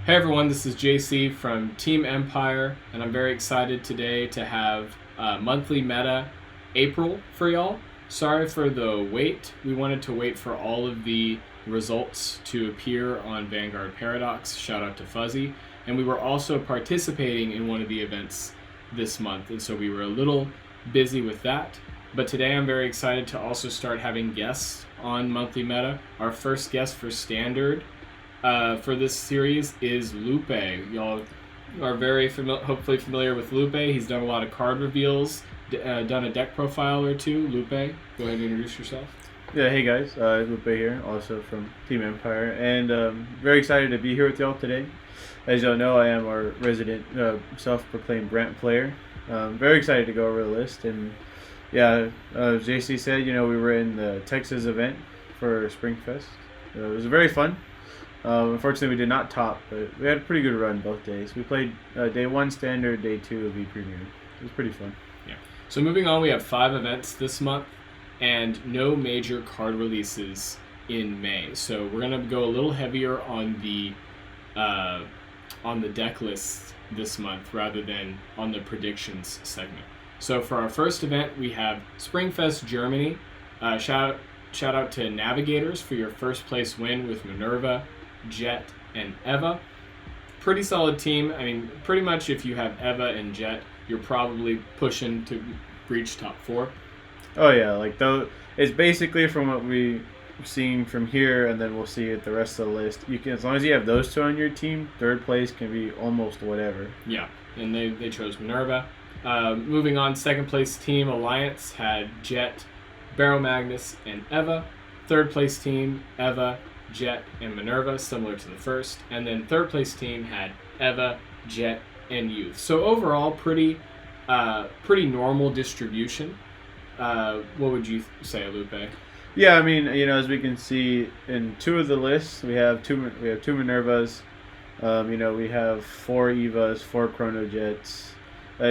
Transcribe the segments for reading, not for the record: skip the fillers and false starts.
Hey everyone, this is JC from Team Empire, and I'm very excited today to have monthly meta April for y'all. Sorry for the wait. We wanted to wait for all of the results to appear on Vanguard Paradox. Shout out to Fuzzy. And we were also participating in one of the events this month, and so we were a little busy with that. But today I'm very excited to also start having guests on monthly meta. Our first guest for standard for this series is Lupe. Y'all are very hopefully familiar with Lupe. He's done a lot of card reveals, done a deck profile or two. Lupe, go ahead and introduce yourself. Yeah, hey guys, Lupe here, also from Team Empire, and very excited to be here with y'all today. As y'all know, I am our resident self-proclaimed Brant player. Very excited to go over the list, and yeah, JC said, we were in the Texas event for Springfest. It was very fun. Unfortunately, we did not top, but we had a pretty good run both days. We played day 1 standard, day 2 of E-Premier. It was pretty fun. Yeah. So moving on, we have 5 events this month and no major card releases in May. So we're going to go a little heavier on the deck list this month rather than on the predictions segment. So for our first event, we have Springfest Germany. Shout out to Navigators for your first place win with Minerva, Jet, and Eva. Pretty solid team. I mean, pretty much if you have Eva and Jet, you're probably pushing to reach top 4. Oh yeah, like though it's basically from what we've seen from here, and then we'll see at the rest of the list. You can, as long as you have those 2 on your team, third place can be almost whatever. Yeah, and they chose Minerva. Moving on, second place team Alliance had Jet, Barrow Magnus, and Eva. Third place team Eva, Jet, and Minerva, similar to the first. And then third place team had Eva, Jet, and Youth. So overall, pretty normal distribution. What would you say, Lupe? Yeah, I mean, as we can see in 2 of the lists, we have two Minervas. We have 4 Evas, 4 Chrono Jets.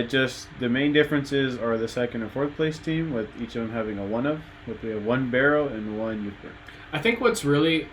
Just the main differences are the second and fourth place team, with each of them having a 1 of. We have 1 Barrow and 1 Youth. I think what's really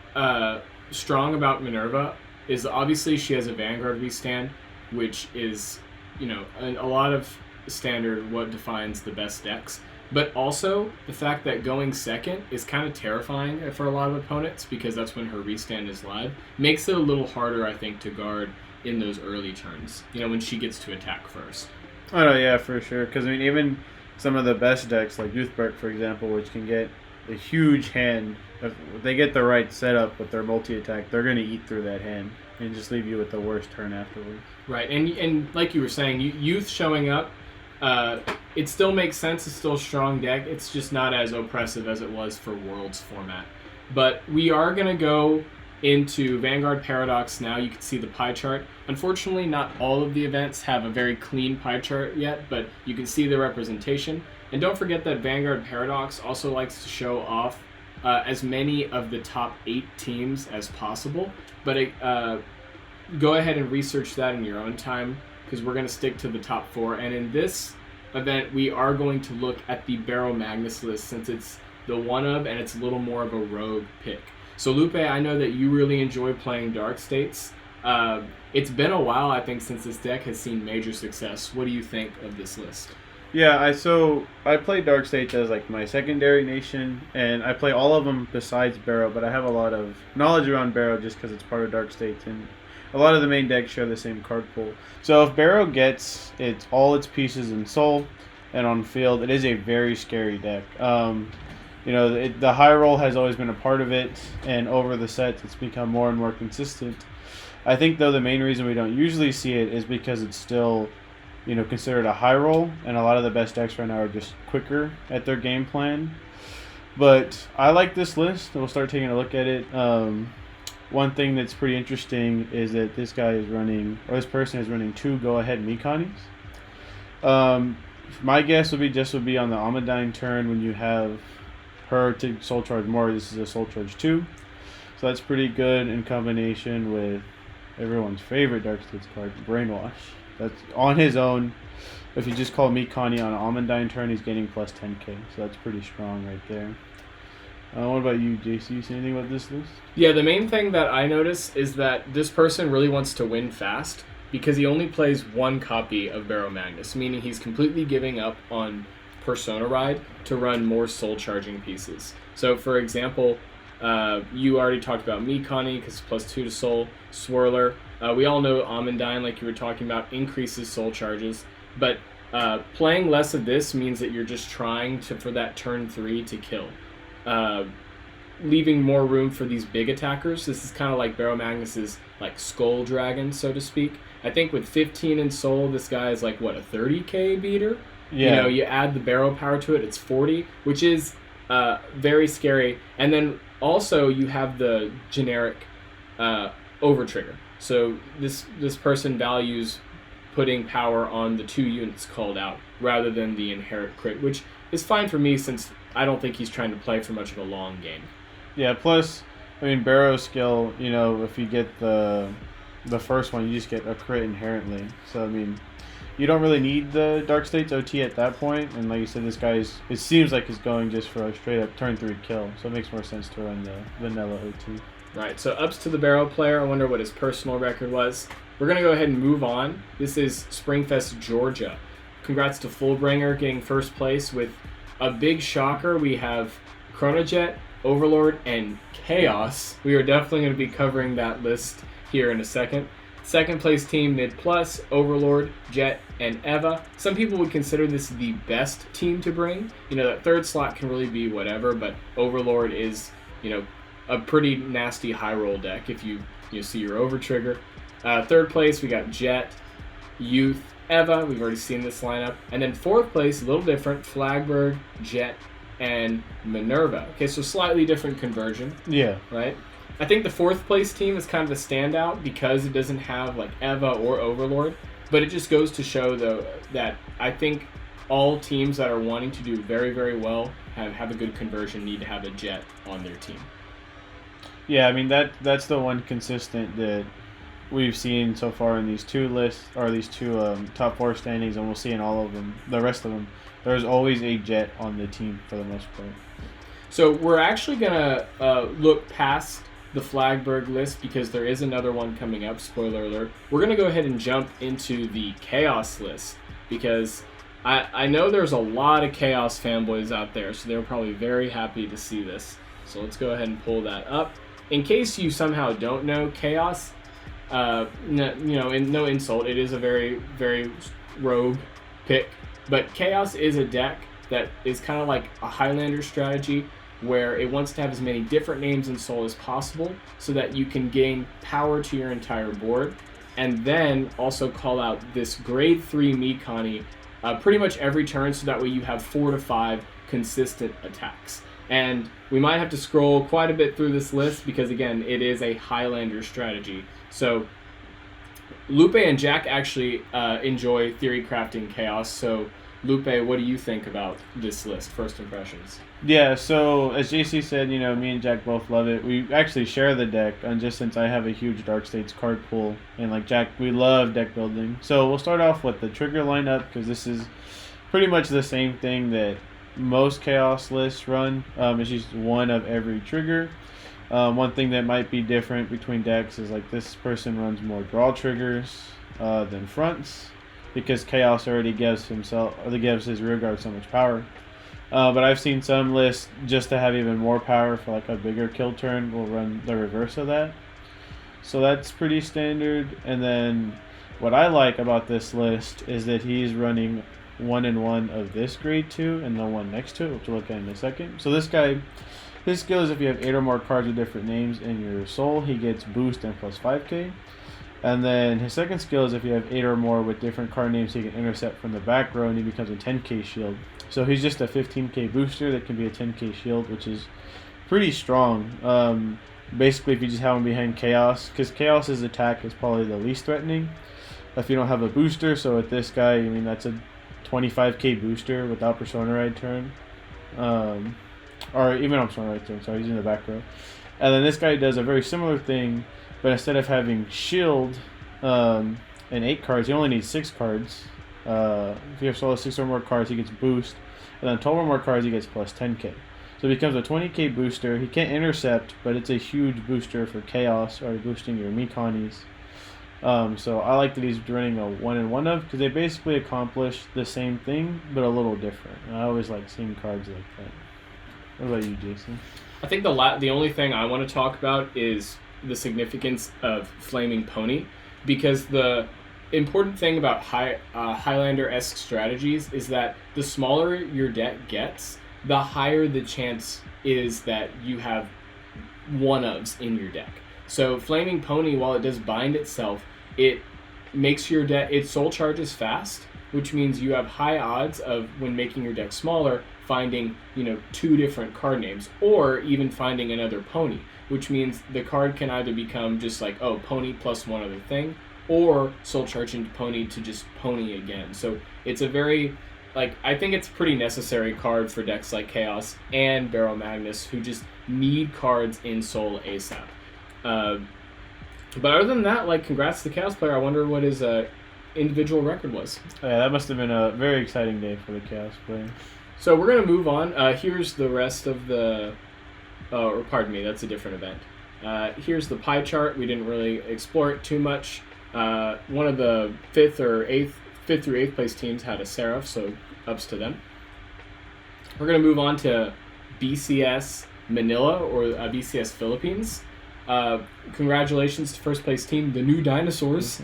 strong about Minerva is obviously she has a Vanguard restand, which is, a lot of standard what defines the best decks. But also the fact that going second is kind of terrifying for a lot of opponents because that's when her restand is live. Makes it a little harder, I think, to guard in those early turns, when she gets to attack first. Oh, no, yeah, for sure. Because, even some of the best decks, like Youthberg, for example, which can get a huge hand, if they get the right setup with their multi-attack, they're going to eat through that hand and just leave you with the worst turn afterwards. Right, and like you were saying, Youth showing up, it still makes sense. It's still a strong deck. It's just not as oppressive as it was for Worlds format. But we are going to go into Vanguard Paradox now. You can see the pie chart. Unfortunately, not all of the events have a very clean pie chart yet, but you can see the representation. And don't forget that Vanguard Paradox also likes to show off as many of the top 8 teams as possible. But go ahead and research that in your own time, because we're going to stick to the top 4. And in this event, we are going to look at the Barrow Magnus list, since it's the 1 of and it's a little more of a rogue pick. So Lupe, I know that you really enjoy playing Dark States. It's been a while, I think, since this deck has seen major success. What do you think of this list? Yeah, I play Dark States as like my secondary nation, and I play all of them besides Barrow, but I have a lot of knowledge around Barrow just because it's part of Dark States, and a lot of the main decks share the same card pool. So if Barrow gets all its pieces in Soul and on field, it is a very scary deck. The high roll has always been a part of it, and over the sets it's become more and more consistent. I think, though, the main reason we don't usually see it is because it's still, considered a high roll, and a lot of the best decks right now are just quicker at their game plan. But I like this list. We'll start taking a look at it. One thing that's pretty interesting is that this person is running 2 go-ahead Mekanis. My guess would be on the Amadine turn when you have her to Soul Charge more. This is a Soul Charge 2. So that's pretty good in combination with everyone's favorite Dark States card, Brainwash. That's on his own. If you just call Mekani on an Amadine turn, he's getting plus 10k. So that's pretty strong right there. What about you, JC? You see anything about this list? Yeah, the main thing that I notice is that this person really wants to win fast because he only plays one copy of Barrow Magnus, meaning he's completely giving up on Persona Ride to run more soul charging pieces. So, for example, you already talked about Mikani because it's plus 2 to soul. Swirler. We all know Amandine, like you were talking about, increases soul charges. But playing less of this means that you're just trying for that turn 3 to kill. Leaving more room for these big attackers. This is kind of like Barrow Magnus's like Skull Dragon, so to speak. I think with 15 in soul, this guy is like, what, a 30k beater? Yeah. You know, you add the barrow power to it, it's 40, which is very scary. And then also you have the generic over trigger. So this person values putting power on the 2 units called out rather than the inherent crit, which is fine for me since I don't think he's trying to play for much of a long game. Yeah, plus, I mean, Barrow skill, you know, if you get the first one, you just get a crit inherently. So, I mean, you don't really need the Dark States OT at that point. And like you said, this guy it seems like he's going just for a straight up turn 3 kill. So it makes more sense to run the vanilla OT. Right, so ups to the Barrow player. I wonder what his personal record was. We're going to go ahead and move on. This is Springfest, Georgia. Congrats to Fullbringer getting first place with a big shocker. We have Chronojet, Overlord, and Chaos. We are definitely going to be covering that list here in a second. Second place team, Mid Plus, Overlord, Jet, and Eva. Some people would consider this the best team to bring. You know, that third slot can really be whatever, but Overlord is, you know, a pretty nasty high roll deck if you see your over trigger. Third place, we got Jet, Youth, Eva. We've already seen this lineup. And then fourth place, a little different, Flagburg, Jet, and Minerva. Okay, so slightly different conversion. Yeah. Right? I think the fourth place team is kind of a standout because it doesn't have like Eva or Overlord. But it just goes to show, though, that I think all teams that are wanting to do very, very well, have a good conversion, need to have a Jet on their team. Yeah, I mean, that's the one consistent that we've seen so far in these two lists, or these two top 4 standings, and we'll see in all of them, the rest of them. There's always a Jet on the team for the most part. So we're actually going to look past the Flagburg list because there is another one coming up, spoiler alert. We're going to go ahead and jump into the Chaos list because I know there's a lot of Chaos fanboys out there, so they're probably very happy to see this. So let's go ahead and pull that up. In case you somehow don't know, Chaos, no insult, it is a very, very rogue pick, but Chaos is a deck that is kind of like a Highlander strategy where it wants to have as many different names in Soul as possible so that you can gain power to your entire board and then also call out this grade 3 Mikani pretty much every turn so that way you have 4 to 5 consistent attacks. And we might have to scroll quite a bit through this list because, again, it is a Highlander strategy. So Lupe and Jack actually enjoy theory crafting Chaos. So Lupe, what do you think about this list? First impressions. Yeah, so as JC said, me and Jack both love it. We actually share the deck, and just since I have a huge Dark States card pool, and like Jack, we love deck building. So we'll start off with the trigger lineup because this is pretty much the same thing that most Chaos lists run. It's just one of every trigger. One thing that might be different between decks is like this person runs more draw triggers than fronts because Chaos already gives his rearguard so much power. But I've seen some lists just to have even more power for like a bigger kill turn will run the reverse of that. So that's pretty standard. And then what I like about this list is that he's running 1 and 1 of this grade 2 and the one next to it, which we'll look at in a second. So this guy, his skill is if you have 8 or more cards with different names in your soul, he gets boost and plus 5k. And then his second skill is if you have 8 or more with different card names, he can intercept from the back row and he becomes a 10k shield. So he's just a 15k booster that can be a 10k shield, which is pretty strong. Basically, if you just have him behind Chaos, because Chaos's attack is probably the least threatening if you don't have a booster. So with this guy, I mean, that's a 25k booster without Persona Ride turn. Or even on Persona Ride turn, sorry, he's in the back row. And then this guy does a very similar thing, but instead of having shield and 8 cards, he only needs 6 cards. If you have solo 6 or more cards, he gets boost. And then 12 or more cards, he gets plus 10k. So it becomes a 20k booster. He can't intercept, but it's a huge booster for chaos or boosting your Mikonis. So I like that he's running a 1-in-1 of, because they basically accomplish the same thing, but a little different. And I always like seeing cards like that. What about you, Jason? I think the only thing I want to talk about is the significance of Flaming Pony, because the important thing about Highlander-esque strategies is that the smaller your deck gets, the higher the chance is that you have one-ofs in your deck. So Flaming Pony, while it does bind itself, it makes your deck, it soul charges fast, which means you have high odds of, when making your deck smaller, finding, 2 different card names, or even finding another pony, which means the card can either become just like, pony plus one other thing, or soul charge into pony to just pony again. So it's a very, I think it's a pretty necessary card for decks like Chaos and Barrow Magnus, who just need cards in soul ASAP. But other than that, congrats to the Chaos player. I wonder what his individual record was. Yeah, that must have been a very exciting day for the Chaos player. So we're going to move on. Here's the rest of the... or pardon me, that's a different event. Here's the pie chart. We didn't really explore it too much. One of the 5th through 8th place teams had a Seraph, so ups to them. We're going to move on to BCS Manila, or BCS Philippines. Congratulations to first place team, the new dinosaurs.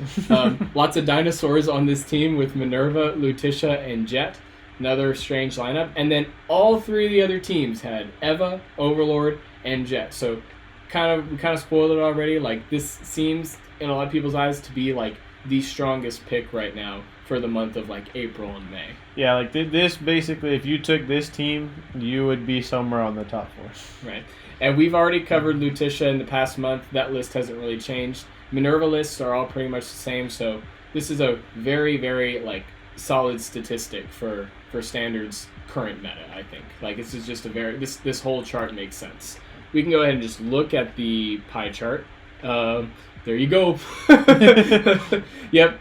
Lots of dinosaurs on this team with Minerva, Lutetia, and Jet. Another strange lineup. And then all 3 of the other teams had Eva, Overlord, and Jet. So we kind of spoiled it already. This seems, in a lot of people's eyes, to be the strongest pick right now for the month of April and May. Yeah, this basically, if you took this team, you would be somewhere on the top 4. Right. And we've already covered Lutetia in the past month. That list hasn't really changed. Minerva lists are all pretty much the same, so this is a very, very solid statistic for Standard's current meta, I think. This is just a very, this whole chart makes sense. We can go ahead and just look at the pie chart. There you go. Yep.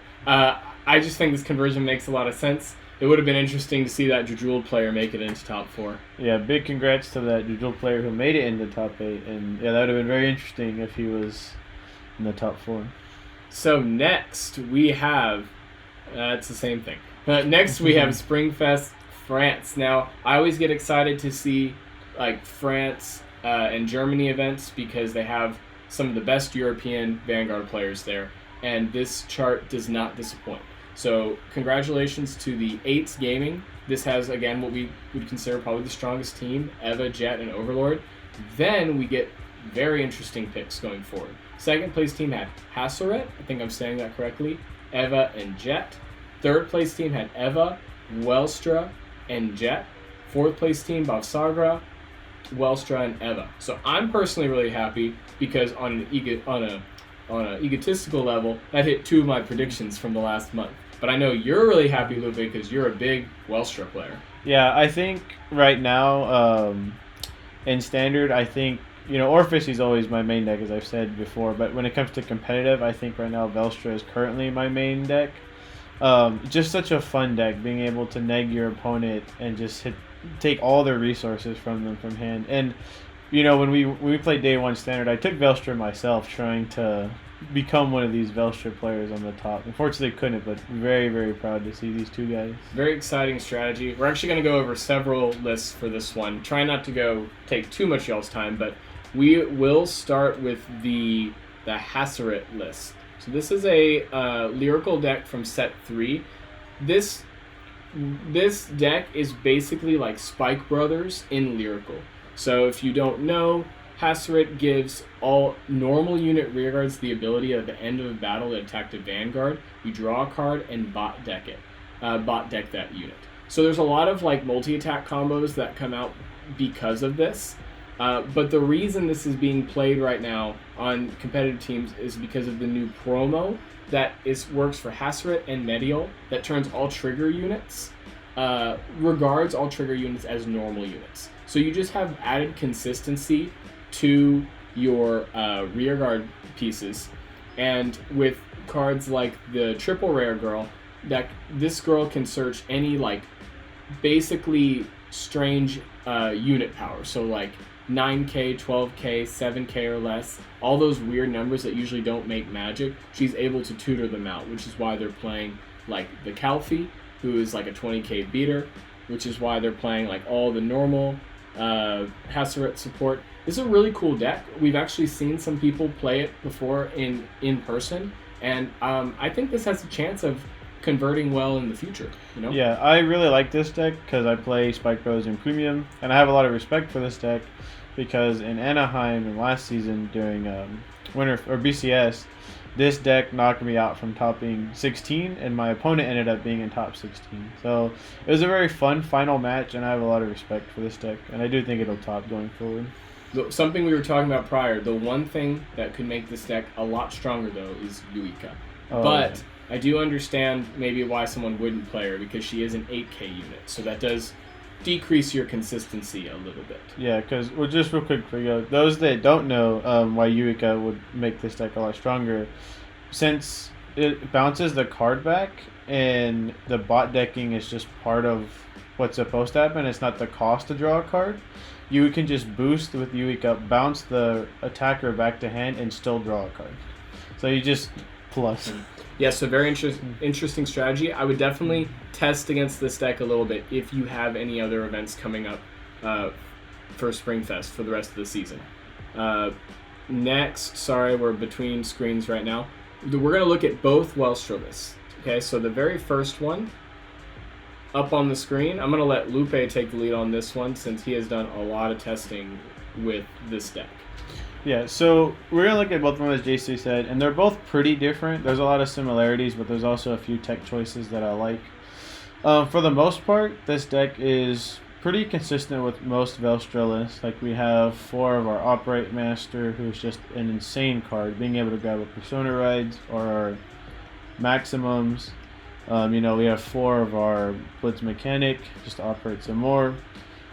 I just think this conversion makes a lot of sense. It would have been interesting to see that Jejuled player make it into top 4. Yeah, big congrats to that Jejuled player who made it into top 8. And yeah, that would have been very interesting if he was in the top 4. So next we have, it's the same thing. Next we have Springfest France. Now, I always get excited to see France and Germany events because they have some of the best European Vanguard players there. And this chart does not disappoint. So congratulations to the 8s Gaming. This has, again, what we would consider probably the strongest team, Eva, Jet, and Overlord. Then we get very interesting picks going forward. Second place team had Hassart, I think I'm saying that correctly, Eva, and Jet. Third place team had Eva, Welstra, and Jet. Fourth place team, Bavsargra, Welstra, and Eva. So I'm personally really happy because on an egotistical level, that hit 2 of my predictions from the last month. But I know you're really happy, Lupe, because you're a big Welstra player. Yeah, I think right now, in Standard, I think, Orpheus is always my main deck, as I've said before. But when it comes to competitive, I think right now Velstra is currently my main deck. Just such a fun deck, being able to neg your opponent and just take all their resources from them from hand. And when we played Day 1 Standard, I took Velstra myself, trying to become one of these Velstra players on the top. Unfortunately, couldn't, but very, very proud to see these 2 guys. Very exciting strategy. We're actually going to go over several lists for this one. Try not to take too much y'all's time, but we will start with the Hassart list. So this is a lyrical deck from set 3. This deck is basically like Spike Brothers in lyrical. So if you don't know, Hassart gives all normal unit rearguards the ability at the end of a battle to attack the Vanguard. You draw a card and bot deck that unit. So there's a lot of multi-attack combos that come out because of this. But the reason this is being played right now on competitive teams is because of the new promo that works for Hassart and Medial that turns all trigger units, regards all trigger units as normal units. So you just have added consistency to your rearguard pieces. And with cards like the triple rare girl, this girl can search any basically strange unit power. So like 9k, 12k, 7k or less, all those weird numbers that usually don't make magic, she's able to tutor them out, which is why they're playing like the Calfee, who is like a 20k beater, which is why they're playing like all the normal Hassart support. This is a really cool deck. We've actually seen some people play it before in person, and I think this has a chance of converting well in the future. You know? Yeah, I really like this deck because I play Spike Rose in Premium, and I have a lot of respect for this deck because in Anaheim in last season during Winter or BCS, this deck knocked me out from topping 16, and my opponent ended up being in top 16. So it was a very fun final match, and I have a lot of respect for this deck, and I do think it'll top going forward. Something we were talking about prior, the one thing that could make this deck a lot stronger, though, is Yuika. But I do understand maybe why someone wouldn't play her, because she is an 8k unit, so that does decrease your consistency a little bit. Yeah, because, well, just real quick for you, those that don't know why Yuika would make this deck a lot stronger, since it bounces the card back and the bot decking is just part of what's supposed to happen, it's not the cost to draw a card, you can just boost with Yuika, bounce the attacker back to hand, and still draw a card. So you just plus. Yeah, so very interesting strategy. I would definitely test against this deck a little bit if you have any other events coming up for Springfest for the rest of the season. Next, sorry, we're between screens right now. We're going to look at both Welstra lists. Okay, so the very first one up on the screen, I'm going to let Lupe take the lead on this one since he has done a lot of testing with this deck. Yeah, so we're going to look at both of them, as JC said, and they're both pretty different. There's a lot of similarities, but there's also a few tech choices that I like. For the most part, this deck is pretty consistent with most Velstra lists. Like, we have 4 of our Operate Master, who's just an insane card, being able to grab a Persona Rides or our Maximums. We have 4 of our Blitz Mechanic, just to operate some more.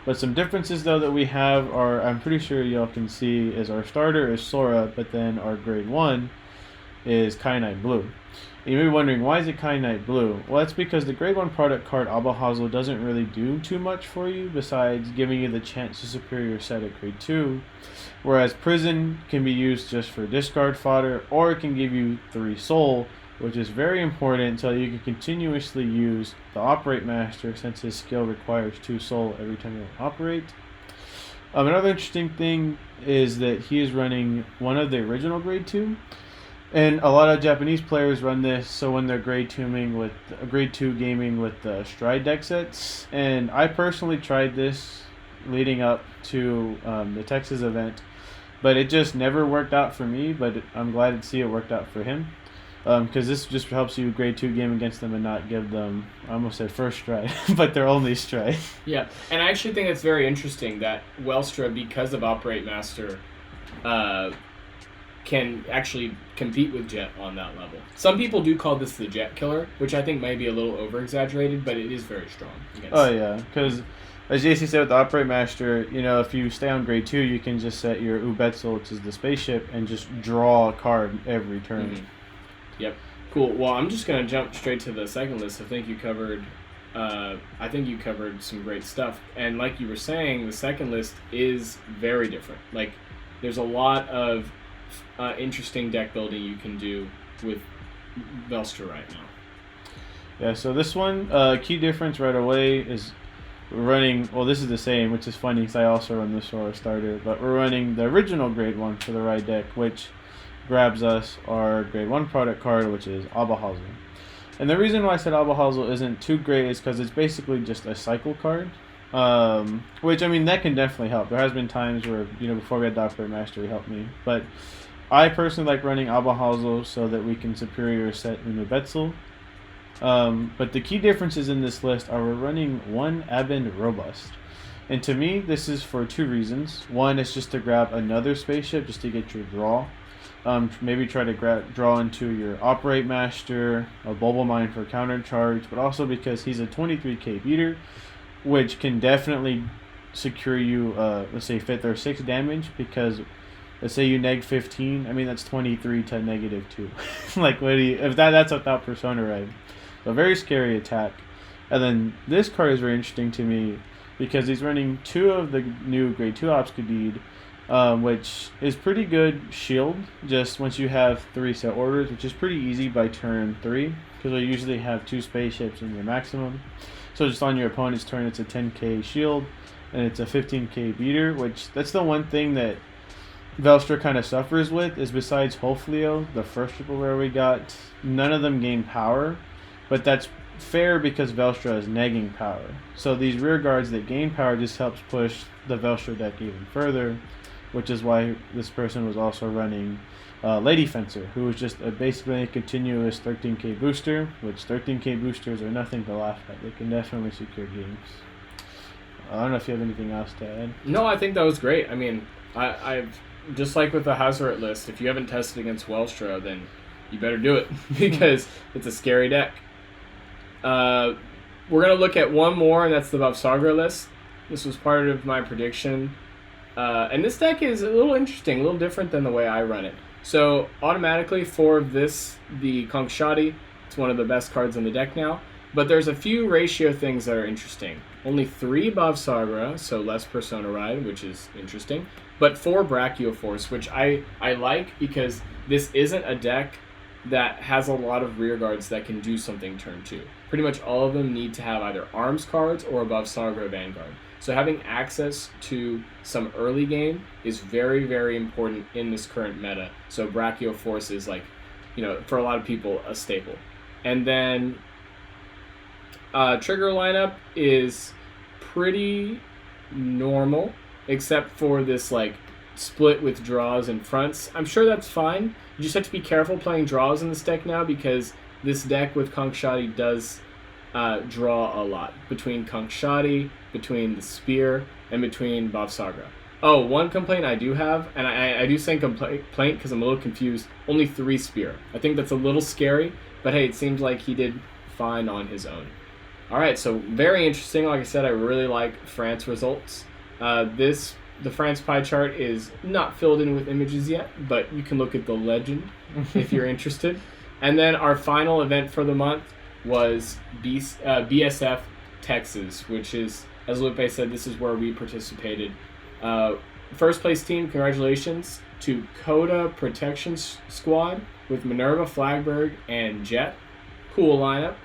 But some differences, though, that we have are, I'm pretty sure y'all can see, is our starter is Sora, but then our grade 1 is Kyanite Blue. You may be wondering, why is it Kyanite Blue? Well, that's because the grade 1 product card, Abahazel, doesn't really do too much for you besides giving you the chance to superior set at grade 2, whereas Prison can be used just for discard fodder, or it can give you 3 soul, which is very important so you can continuously use the Operate Master since his skill requires 2 soul every time you operate. Another interesting thing is that he is running one of the original grade 2, and a lot of Japanese players run this so when they're grade 2 gaming with the Stride deck sets, and I personally tried this leading up to the Texas event, but it just never worked out for me, but I'm glad to see it worked out for him. Because this just helps you grade 2 game against them and not give them, I almost said first stride, but their only stride. Yeah, and I actually think it's very interesting that Welstra, because of Operate Master, can actually compete with Jet on that level. Some people do call this the Jet Killer, which I think may be a little over-exaggerated, but it is very strong. Oh yeah, because as JC said with the Operate Master, if you stay on grade 2, you can just set your Ubetzel, which is the spaceship, and just draw a card every turn. Mm-hmm. Yep. Cool. Well, I'm just gonna jump straight to the second list. I think you covered some great stuff. And like you were saying, the second list is very different. Like, there's a lot of interesting deck building you can do with Velstra right now. Yeah. So this one, key difference right away is we're running. Well, this is the same, which is funny because I also run the Sora starter, but we're running the original grade 1 for the ride deck, which grabs us our grade 1 product card, which is Abahazel. And the reason why I said Abahazel isn't too great is because it's basically just a cycle card, which, I mean, that can definitely help. There has been times where, before we had Operate Master, he helped me. But I personally like running Abahazel so that we can superior set Unubetzel. But the key differences in this list are we're running 1 Abend Robust. And to me, this is for 2 reasons. One is just to grab another spaceship just to get your draw. Maybe try to draw into your Operate Master, a Bulbul Mine for counter charge, but also because he's a 23k beater, which can definitely secure you, let's say 5th or 6th damage, because let's say you neg 15, I mean that's 23 to -2. Like, what do you, if that's without Persona Ride. A very scary attack. And then this card is very interesting to me because he's running 2 of the new Grade 2 Obscadede, which is pretty good shield, just once you have 3 set orders, which is pretty easy by turn 3, because we usually have 2 spaceships in your maximum. So just on your opponent's turn, it's a 10k shield, and it's a 15k beater, which that's the one thing that Velstra kind of suffers with, is besides Holfleo, the first triple rare we got, none of them gain power, but that's fair because Velstra is negging power. So these rear guards that gain power just helps push the Velstra deck even further, which is why this person was also running Lady Fencer, who was just basically a continuous 13k booster, which 13k boosters are nothing to laugh at. They can definitely secure games. I don't know if you have anything else to add. No, I think that was great. I mean, I've just like with the Hassart list, if you haven't tested against Welstra, then you better do it because it's a scary deck. We're going to look at one more, and that's the Bavsargra list. This was part of my prediction. And this deck is a little interesting, a little different than the way I run it. So automatically for this, the Konkshadi, it's one of the best cards in the deck now. But there's a few ratio things that are interesting. Only 3 Bavsargra, so less Persona Ride, which is interesting. But 4 Brachioforce, which I like because this isn't a deck that has a lot of rear guards that can do something turn 2. Pretty much all of them need to have either arms cards or a Bavsargra Vanguard. So having access to some early game is very, very important in this current meta. So Brachioforce is like, for a lot of people, a staple. And then trigger lineup is pretty normal, except for this like split with draws and fronts. I'm sure that's fine. You just have to be careful playing draws in this deck now, because this deck with Konkshadi does draw a lot. Between Konkshadi, between the Spear, and between Bavsargra. Oh, one complaint I do have, and I do say complaint because I'm a little confused, only 3 Spear. I think that's a little scary, but hey, it seems like he did fine on his own. Alright, so very interesting. Like I said, I really like France results. The France pie chart is not filled in with images yet, but you can look at the legend if you're interested. And then our final event for the month was BSF Texas, which is, as Lupe said, this is where we participated. First place team, congratulations to Coda Protection Squad with Minerva, Flagburg, and Jet. Cool lineup.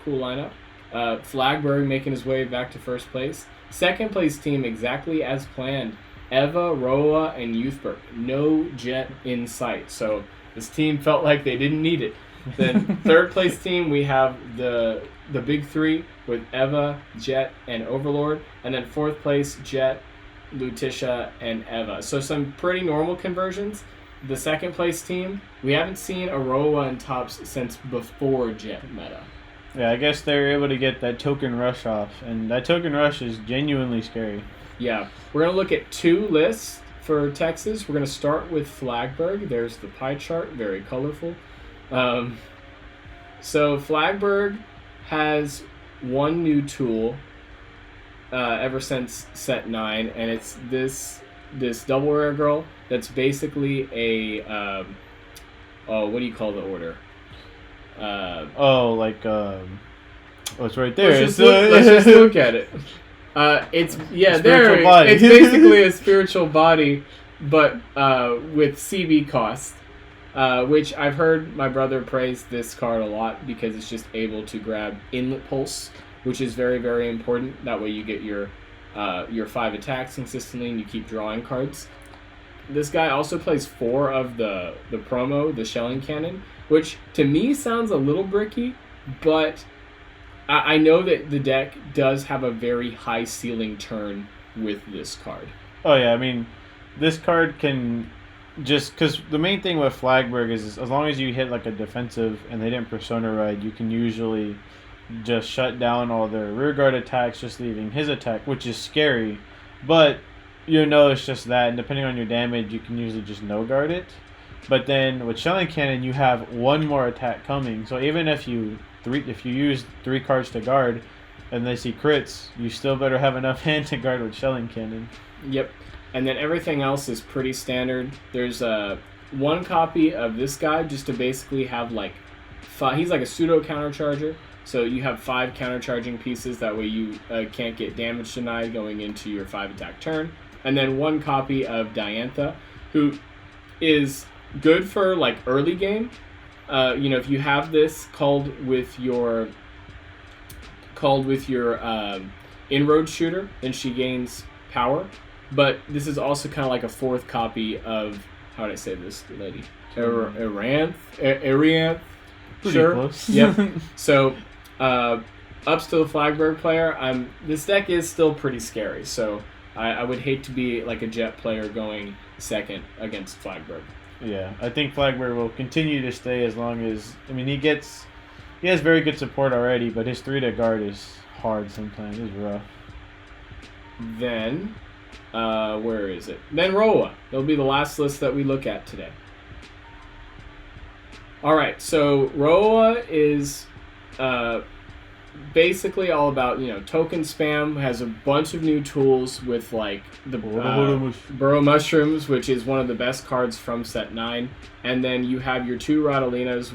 Flagburg making his way back to first place. Second place team, exactly as planned, Eva, Rorowa, and Youthberg. No Jet in sight, so this team felt like they didn't need it. Then third place team, we have the big 3 with Eva, Jet, and Overlord. And then fourth place, Jet, Lutetia, and Eva. So some pretty normal conversions. The second place team, we haven't seen Rorowa in tops since before Jet meta. Yeah, I guess they were able to get that token rush off, and that token rush is genuinely scary. Yeah, we're going to look at 2 lists for Texas. We're going to start with Flagburg. There's the pie chart, very colorful. So Flagburg has one new tool ever since set 9, and it's this double rare girl that's basically a what do you call the order? It's right there. Let's just look at it. It's it's basically a spiritual body, but with CB cost. Which I've heard my brother praise this card a lot because it's just able to grab Inlet Pulse, which is very, very important. That way you get your 5 attacks consistently and you keep drawing cards. This guy also plays 4 of the promo, the Shelling Cannon, which to me sounds a little bricky, but I know that the deck does have a very high ceiling turn with this card. Oh yeah, I mean, this card can... Just because the main thing with Flagburg is as long as you hit like a defensive and they didn't Persona Ride, you can usually just shut down all their rear guard attacks, just leaving his attack, which is scary. But it's just that, and depending on your damage, you can usually just no guard it. But then with Shelling Cannon, you have 1 more attack coming. So even if you use 3 cards to guard and they see crits, you still better have enough hand to guard with Shelling Cannon. Yep. And then everything else is pretty standard. There's 1 copy of this guy just to basically have like 5. He's like a pseudo countercharger. So you have 5 countercharging pieces. That way you can't get damage denied going into your 5 attack turn. And then 1 copy of Diantha, who is good for like early game. If you have this called with your inroad shooter, then she gains power. But this is also kind of like a 4th copy of, how would I say this lady? Arianth? Pretty Sure. close. Yep. So, ups to the Flagburg player. This deck is still pretty scary, so I would hate to be like a Jet player going second against Flagburg. Yeah, I think Flagburg will continue to stay as long as... I mean, he has very good support already, but his 3 to guard is hard sometimes. It's rough. Then, where is it? Then Rorowa. That'll be the last list that we look at today. Alright, so Rorowa is basically all about, token spam, has a bunch of new tools with like the Burrow Mushrooms, which is one of the best cards from set 9. And then you have your 2 Rodolinas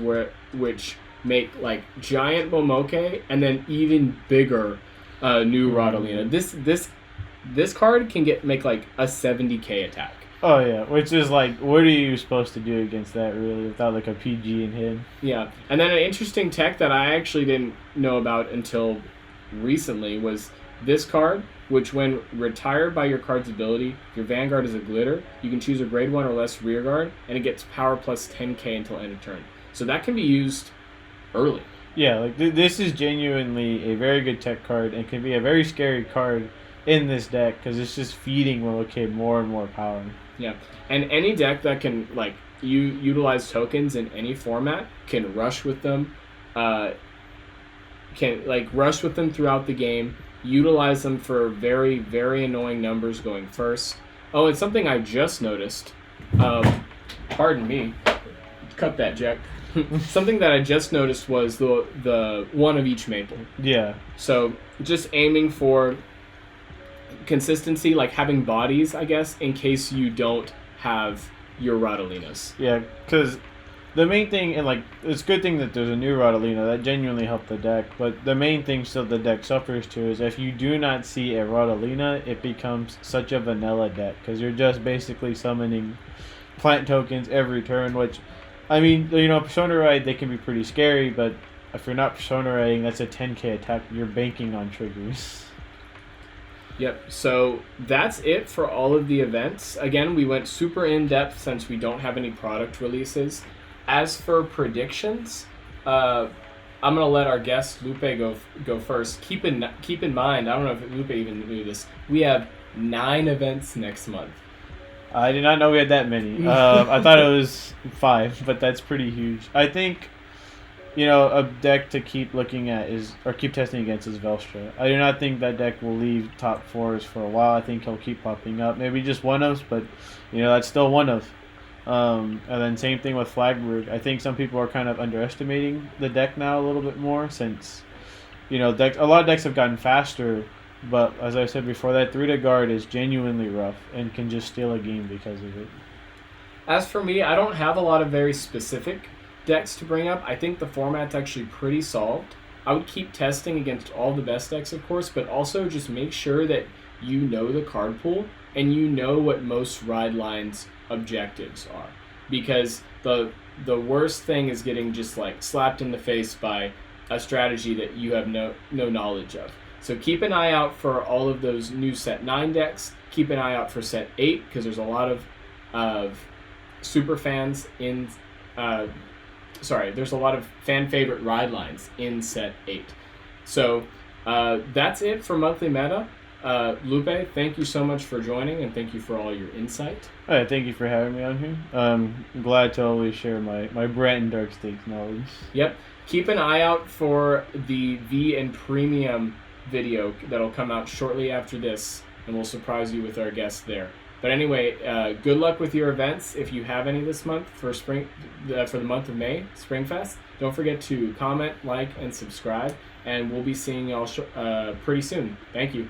which make like giant Momoke and then even bigger new Rodolina. This card can make like a 70k attack. Oh yeah, which is like, what are you supposed to do against that really without like a PG in him? Yeah, and then an interesting tech that I actually didn't know about until recently was this card, which when retired by your card's ability, your Vanguard is a glitter, you can choose a grade 1 or less rear guard, and it gets power plus 10k until end of turn. So that can be used early. Yeah, like this is genuinely a very good tech card and can be a very scary card in this deck because it's just feeding Momoke more and more power. Yeah, and any deck that can like utilize tokens in any format can rush with them, throughout the game. Utilize them for very, very annoying numbers going first. Oh, and something I just noticed. Pardon me. Cut that, Jack. Something that I just noticed was the one of each maple. Yeah. So just aiming for consistency, like having bodies, I guess, in case you don't have your Rodolinas. Yeah, because the main thing, and like, it's a good thing that there's a new Rodolina, that genuinely helped the deck, but the main thing still the deck suffers to is if you do not see a Rodolina, it becomes such a vanilla deck, because you're just basically summoning plant tokens every turn, which, I mean, Persona Ride, they can be pretty scary, but if you're not Persona Riding, that's a 10k attack, you're banking on triggers. Yep, so that's it for all of the events. Again, we went super in-depth since we don't have any product releases. As for predictions, I'm going to let our guest Lupe go first. Keep in mind, I don't know if Lupe even knew this, we have 9 events next month. I did not know we had that many. I thought it was 5, but that's pretty huge. I think, a deck to keep looking at keep testing against is Velstra. I do not think that deck will leave top 4s for a while. I think he'll keep popping up. Maybe just one-ofs, but, that's still one-of. And then same thing with Flagburg. I think some people are kind of underestimating the deck now a little bit more since, a lot of decks have gotten faster, but as I said before, that 3 to guard is genuinely rough and can just steal a game because of it. As for me, I don't have a lot of very specific decks to bring up. I think the format's actually pretty solved. I would keep testing against all the best decks, of course, but also just make sure that you know the card pool and you know what most ride lines objectives are, because the worst thing is getting just like slapped in the face by a strategy that you have no knowledge of. So keep an eye out for all of those new set 9 decks. Keep an eye out for set 8 because there's a lot of super fans in there's a lot of fan favorite ride lines in set 8. So that's it for Monthly Meta. Lupe, thank you so much for joining, and thank you for all your insight. All right, thank you for having me on here. I'm glad to always share my Brand and Dark Stakes knowledge. Yep. Keep an eye out for the V and Premium video that'll come out shortly after this, and we'll surprise you with our guest there. But anyway, good luck with your events if you have any this month for the month of May, Springfest. Don't forget to comment, like, and subscribe, and we'll be seeing y'all pretty soon. Thank you.